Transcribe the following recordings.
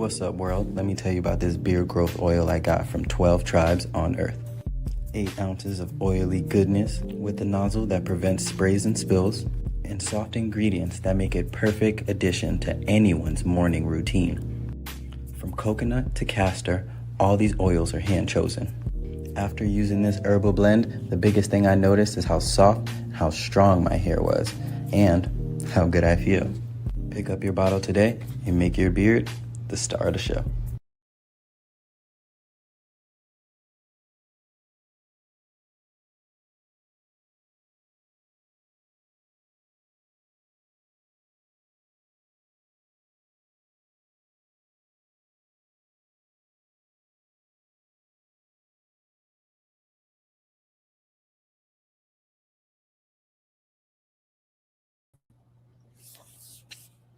What's up, world? Let me tell you about this beard growth oil I got from 12 tribes on Earth. 8 ounces of oily goodness with a nozzle that prevents sprays and spills, and soft ingredients that make it perfect addition to anyone's morning routine. From coconut to castor, all these oils are hand chosen. After using this herbal blend, the biggest thing I noticed is how soft and how strong my hair was, and how good I feel. Pick up your bottle today and make your beard the star of the show.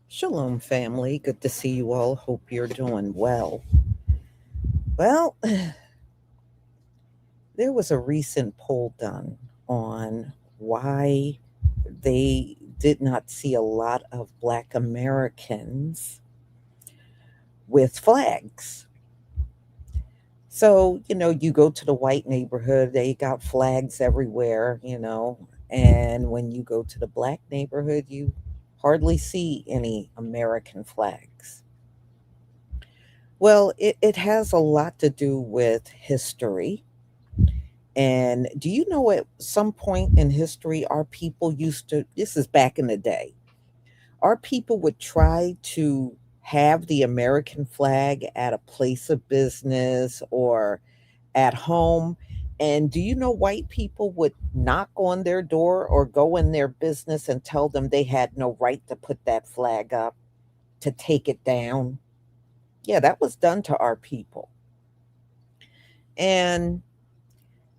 Shalom, family. Good to see you all. Hope you're doing well. Well, there was a recent poll done on why they did not see a lot of Black Americans with flags. So, you go to the white neighborhood, they got flags everywhere, and when you go to the Black neighborhood, you hardly see any American flags. Well, it has a lot to do with history. And do you know at some point in history, our people used to, this is back in the day, our people would try to have the American flag at a place of business or at home. And do you know white people would knock on their door or go in their business and tell them they had no right to put that flag up, to take it down? Yeah, that was done to our people. And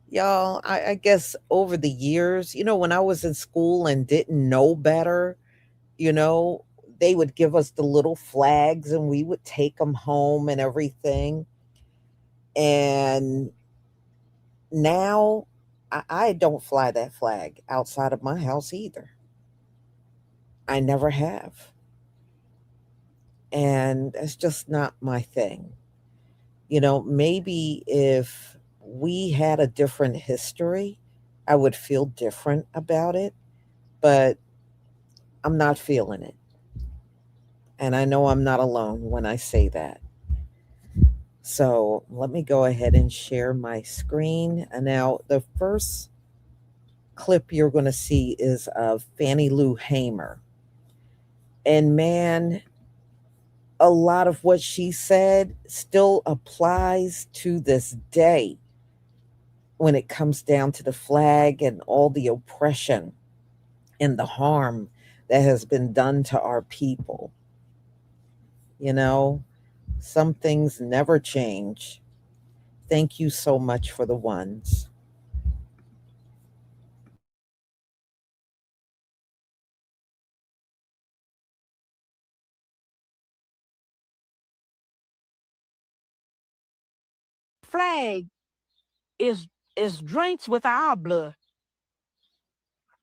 y'all, I guess over the years, when I was in school and didn't know better, you know, they would give us the little flags and we would take them home and everything. And now I don't fly that flag outside of my house either. I never have. And that's just not my thing. Maybe if we had a different history, I would feel different about it, but I'm not feeling it. And I know I'm not alone when I say that. So let me go ahead and share my screen. And now, the first clip you're going to see is of Fannie Lou Hamer. And man, a lot of what she said still applies to this day when it comes down to the flag and all the oppression and the harm that has been done to our people. You know, some things never change. Thank you so much for the ones. Flag is drenched with our blood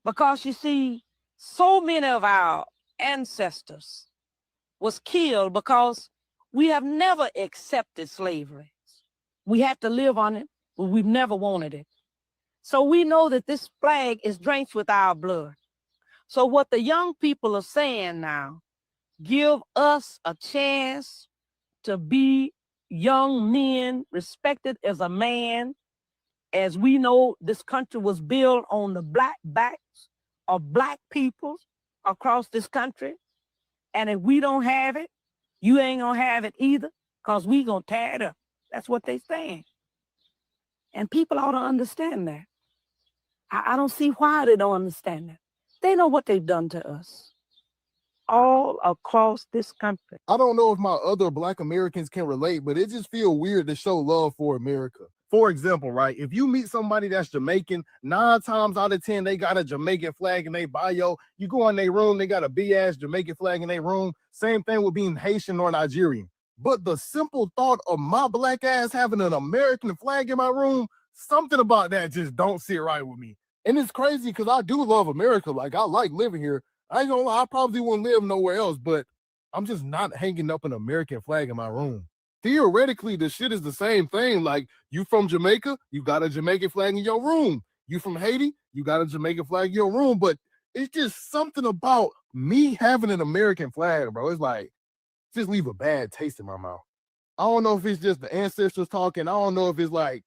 because you see, so many of our ancestors was killed because we have never accepted slavery. We have to live on it, but we've never wanted it. So we know that this flag is drenched with our blood. So what the young people are saying now, give us a chance to be young men, respected as a man. As we know, this country was built on the black backs of black people across this country. And if we don't have it, you ain't gonna have it either, because we gonna tear it up. That's what they saying. And people ought to understand that. I don't see why they don't understand that. They know what they've done to us all across this country. I don't know if my other Black Americans can relate, but it just feels weird to show love for America. For example, right, if you meet somebody that's Jamaican, 9 times out of 10, they got a Jamaican flag in their bio. You go in their room, they got a big-ass Jamaican flag in their room. Same thing with being Haitian or Nigerian. But the simple thought of my black ass having an American flag in my room, something about that just don't sit right with me. And it's crazy because I do love America. Like, I like living here. I ain't gonna lie, I probably wouldn't live nowhere else, but I'm just not hanging up an American flag in my room. Theoretically, the shit is the same thing. Like, you from Jamaica, you got a Jamaican flag in your room. You from Haiti, you got a Jamaican flag in your room. But it's just something about me having an American flag, bro. It's like, just leave a bad taste in my mouth. I don't know if it's just the ancestors talking. I don't know if it's like,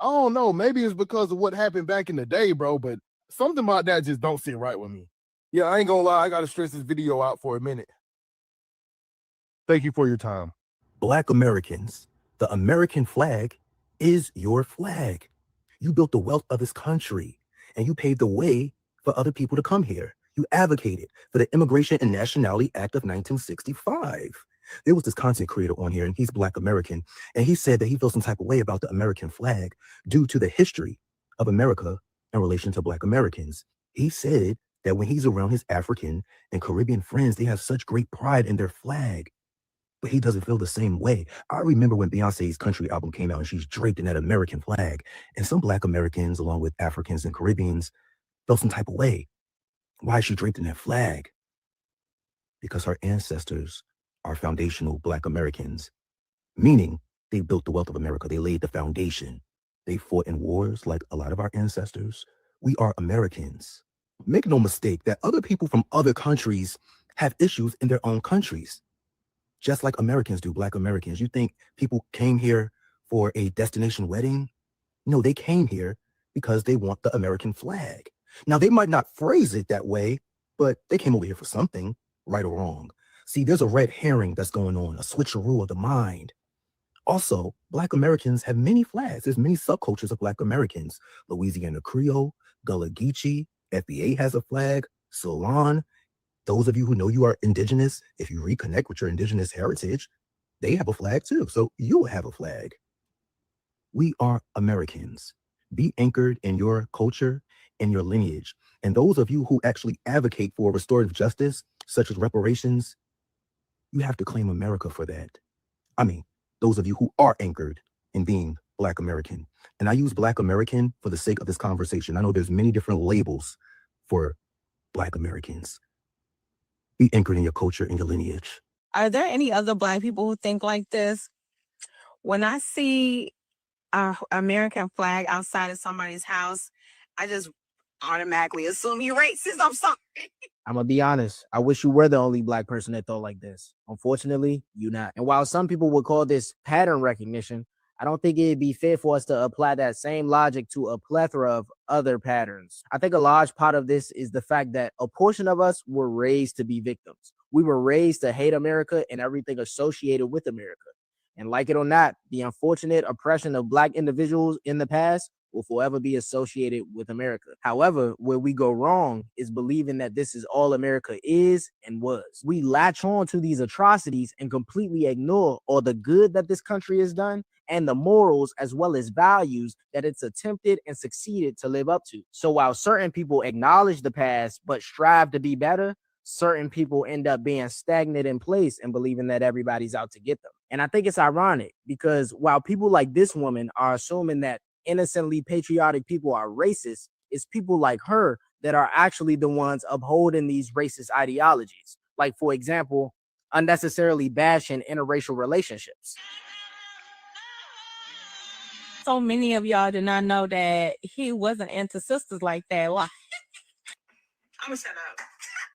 I don't know. Maybe it's because of what happened back in the day, bro. But something about that just don't sit right with me. Yeah, I ain't gonna lie. I gotta stretch this video out for a minute. Thank you for your time. Black Americans, the American flag is your flag. You built the wealth of this country and you paved the way for other people to come here. You advocated for the Immigration and Nationality Act of 1965. There was this content creator on here and he's Black American. And he said that he feels some type of way about the American flag due to the history of America in relation to Black Americans. He said that when he's around his African and Caribbean friends, they have such great pride in their flag. But he doesn't feel the same way. I remember when Beyonce's country album came out and she's draped in that American flag. And some Black Americans, along with Africans and Caribbeans, felt some type of way. Why is she draped in that flag? Because her ancestors are foundational Black Americans, meaning they built the wealth of America. They laid the foundation. They fought in wars like a lot of our ancestors. We are Americans. Make no mistake that other people from other countries have issues in their own countries. Just like Americans do, Black Americans. You think people came here for a destination wedding? No, they came here because they want the American flag. Now, they might not phrase it that way, but they came over here for something, right or wrong. See, there's a red herring that's going on, a switcheroo of the mind. Also, Black Americans have many flags. There's many subcultures of Black Americans. Louisiana Creole, Gullah Geechee, FBA has a flag, Ceylon. Those of you who know you are indigenous, if you reconnect with your indigenous heritage, they have a flag too. So you will have a flag. We are Americans. Be anchored in your culture and your lineage. And those of you who actually advocate for restorative justice, such as reparations, you have to claim America for that. I mean, those of you who are anchored in being Black American. And I use Black American for the sake of this conversation. I know there's many different labels for Black Americans. Be anchored in your culture and your lineage. Are there any other Black people who think like this? When I see our American flag outside of somebody's house, I just automatically assume you're racist. I'm sorry. I'm gonna be honest. I wish you were the only Black person that thought like this. Unfortunately, you're not. And while some people would call this pattern recognition, I don't think it'd be fair for us to apply that same logic to a plethora of other patterns. I think a large part of this is the fact that a portion of us were raised to be victims. We were raised to hate America and everything associated with America. And like it or not, the unfortunate oppression of Black individuals in the past will forever be associated with America. However, where we go wrong is believing that this is all America is and was. We latch on to these atrocities and completely ignore all the good that this country has done and the morals as well as values that it's attempted and succeeded to live up to. So while certain people acknowledge the past but strive to be better, certain people end up being stagnant in place and believing that everybody's out to get them. And I think it's ironic because while people like this woman are assuming that innocently patriotic people are racist, it's people like her that are actually the ones upholding these racist ideologies. Like, for example, unnecessarily bashing interracial relationships. So many of y'all did not know that he wasn't into sisters like that. Why? I'm gonna shut up.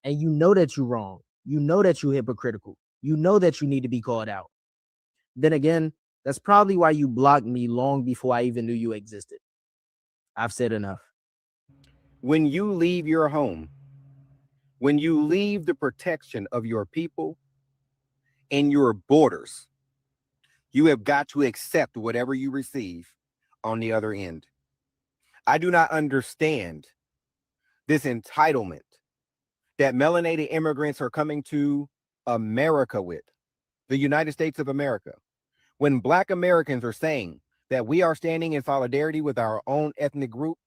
And you know that you're wrong. You know that you're hypocritical. You know that you need to be called out. Then again, that's probably why you blocked me long before I even knew you existed. I've said enough. When you leave your home, when you leave the protection of your people and your borders, you have got to accept whatever you receive on the other end. I do not understand this entitlement that melanated immigrants are coming to America with, the United States of America. When Black Americans are saying that we are standing in solidarity with our own ethnic group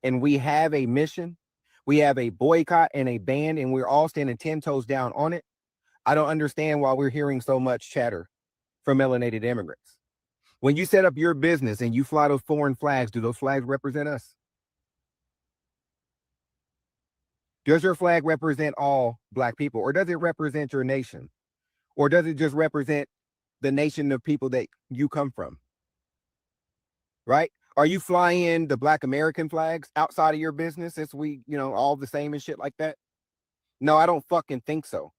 and we have a mission, we have a boycott and a ban, and we're all standing 10 toes down on it, I don't understand why we're hearing so much chatter from melanated immigrants. When you set up your business and you fly those foreign flags, do those flags represent us? Does your flag represent all Black people, or does it represent your nation? Or does it just represent the nation of people that you come from? Right? Are you flying the Black American flags outside of your business since we, all the same and shit like that? No, I don't fucking think so.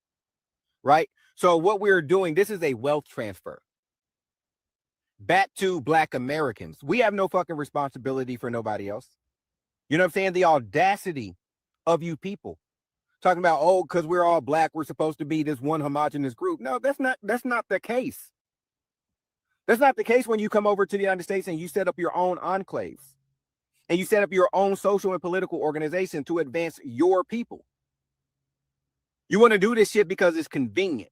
Right? So what we're doing, this is a wealth transfer back to Black Americans. We have no fucking responsibility for nobody else. You know what I'm saying? The audacity of you people talking about, oh, because we're all Black, we're supposed to be this one homogenous group. No, that's not the case. That's not the case when you come over to the United States and you set up your own enclaves and you set up your own social and political organization to advance your people. You want to do this shit because it's convenient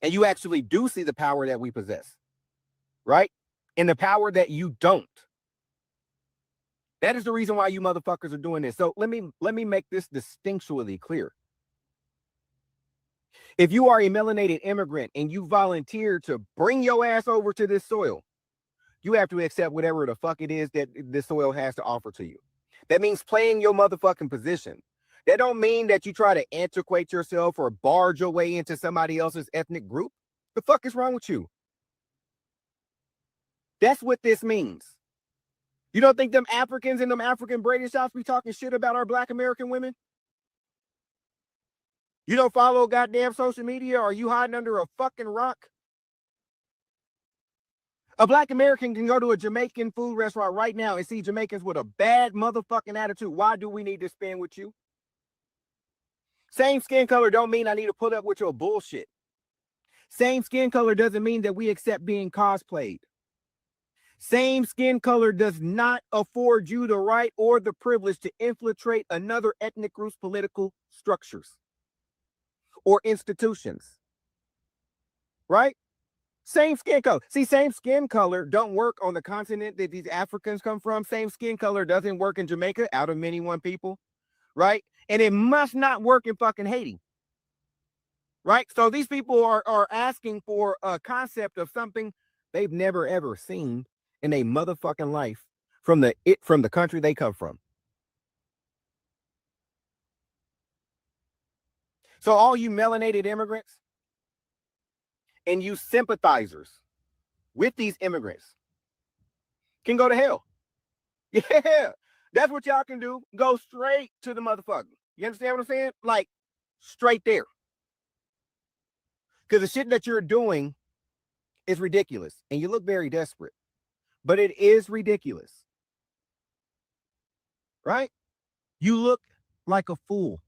and you actually do see the power that we possess, right? And the power that you don't. That is the reason why you motherfuckers are doing this. So let me make this distinctually clear. If you are a melanated immigrant and you volunteer to bring your ass over to this soil, you have to accept whatever the fuck it is that this soil has to offer to you. That means playing your motherfucking position. That don't mean that you try to antiquate yourself or barge your way into somebody else's ethnic group. The fuck is wrong with you? That's what this means. You don't think them Africans in them African braided shops be talking shit about our Black American women? You don't follow goddamn social media? Or are you hiding under a fucking rock? A Black American can go to a Jamaican food restaurant right now and see Jamaicans with a bad motherfucking attitude. Why do we need to spend with you? Same skin color don't mean I need to put up with your bullshit. Same skin color doesn't mean that we accept being cosplayed. Same skin color does not afford you the right or the privilege to infiltrate another ethnic group's political structures or institutions. Right? Same skin color. See, same skin color don't work on the continent that these Africans come from. Same skin color doesn't work in Jamaica, out of many one people. Right? And it must not work in fucking Haiti. Right? So these people are asking for a concept of something they've never ever seen in a motherfucking life from the country they come from. So all you melanated immigrants and you sympathizers with these immigrants can go to hell. Yeah, that's what y'all can do. Go straight to the motherfucker. You understand what I'm saying? Like, straight there. Because the shit that you're doing is ridiculous. And you look very desperate. But it is ridiculous. Right? You look like a fool.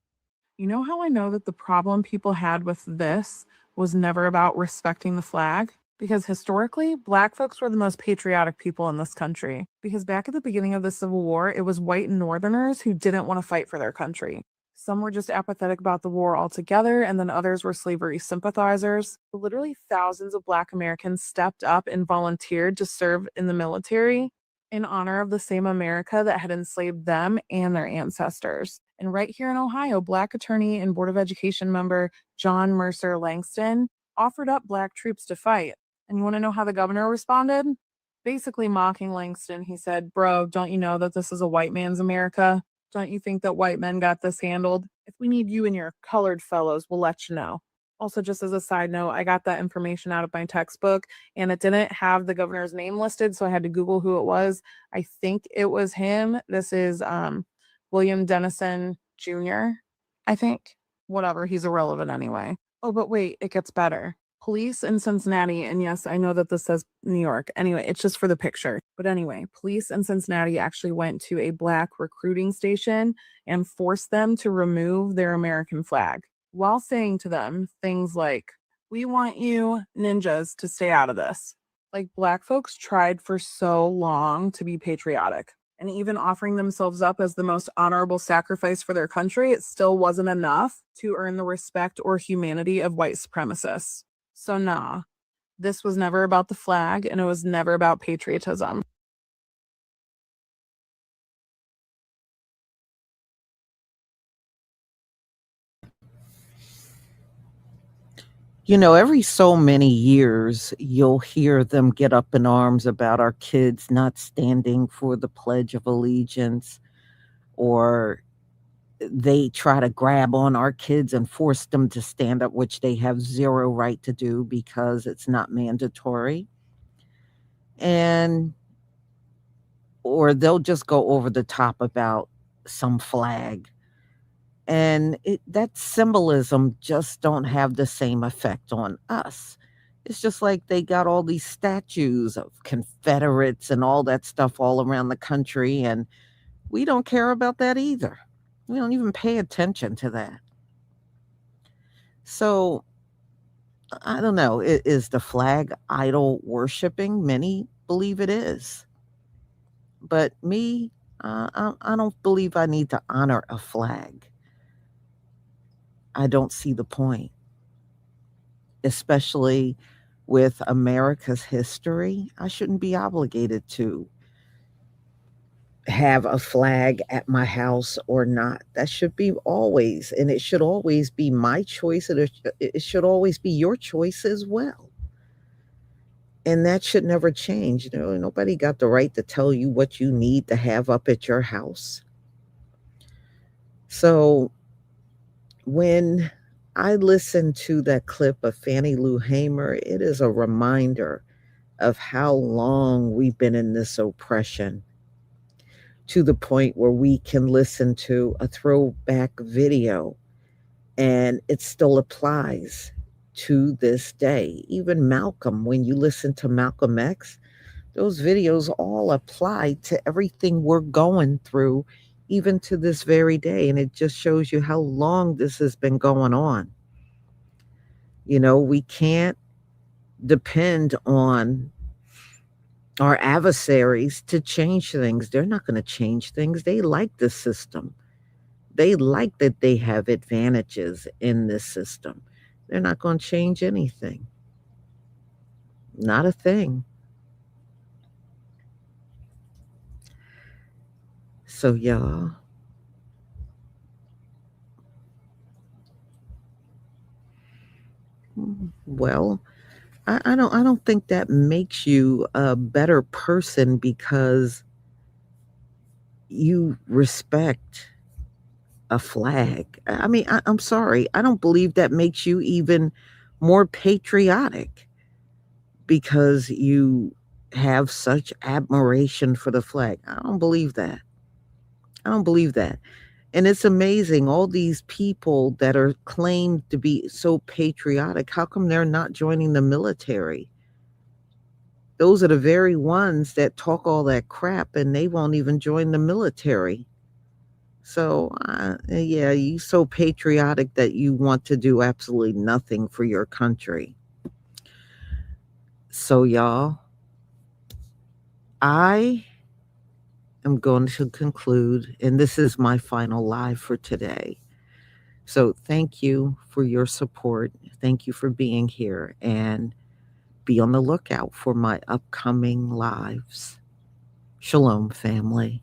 You know how I know that the problem people had with this was never about respecting the flag? Because historically, Black folks were the most patriotic people in this country. Because back at the beginning of the Civil War, it was white Northerners who didn't want to fight for their country. Some were just apathetic about the war altogether, and then others were slavery sympathizers. Literally thousands of Black Americans stepped up and volunteered to serve in the military in honor of the same America that had enslaved them and their ancestors. And right here in Ohio, Black attorney and Board of Education member John Mercer Langston offered up Black troops to fight. And you want to know how the governor responded? Basically mocking Langston, he said, "Bro, don't you know that this is a white man's America? Don't you think that white men got this handled? If we need you and your colored fellows, we'll let you know." Also, just as a side note, I got that information out of my textbook and it didn't have the governor's name listed, so I had to Google who it was. I think it was him. This is William Dennison Jr., I think. Whatever, he's irrelevant anyway. Oh, but wait, it gets better. Police in Cincinnati, and yes, I know that this says New York. Anyway, it's just for the picture. But anyway, police in Cincinnati actually went to a Black recruiting station and forced them to remove their American flag while saying to them things like, "We want you ninjas to stay out of this." Like, Black folks tried for so long to be patriotic. And even offering themselves up as the most honorable sacrifice for their country, it still wasn't enough to earn the respect or humanity of white supremacists. So nah, this was never about the flag, and it was never about patriotism. You know, every so many years, you'll hear them get up in arms about our kids not standing for the Pledge of Allegiance, or they try to grab on our kids and force them to stand up, which they have zero right to do because it's not mandatory. And or they'll just go over the top about some flag. And that symbolism just don't have the same effect on us. It's just like they got all these statues of Confederates and all that stuff all around the country, and we don't care about that either. We don't even pay attention to that. So I don't know. Is the flag idol worshiping? Many believe it is. But me, I don't believe I need to honor a flag. I don't see the point, especially with America's history. I shouldn't be obligated to have a flag at my house or not. That should be always, and it should always be my choice, and it should always be your choice as well. And that should never change. You know, nobody got the right to tell you what you need to have up at your house. So when I listen to that clip of Fannie Lou Hamer, it is a reminder of how long we've been in this oppression, to the point where we can listen to a throwback video and it still applies to this day. Even Malcolm, when you listen to Malcolm X, those videos all apply to everything we're going through, even to this very day. And it just shows you how long this has been going on. You know, we can't depend on our adversaries to change things. They're not going to change things. They like the system. They like that they have advantages in this system. They're not going to change anything. Not a thing. So, y'all, well, I don't think that makes you a better person because you respect a flag. I mean, I'm sorry. I don't believe that makes you even more patriotic because you have such admiration for the flag. I don't believe that. I don't believe that. And it's amazing, all these people that are claimed to be so patriotic, how come they're not joining the military? Those are the very ones that talk all that crap and they won't even join the military. So, yeah, you so patriotic that you want to do absolutely nothing for your country. So, y'all, I am going to conclude, and this is my final live for today. So thank you for your support. Thank you for being here, and be on the lookout for my upcoming lives. Shalom, family.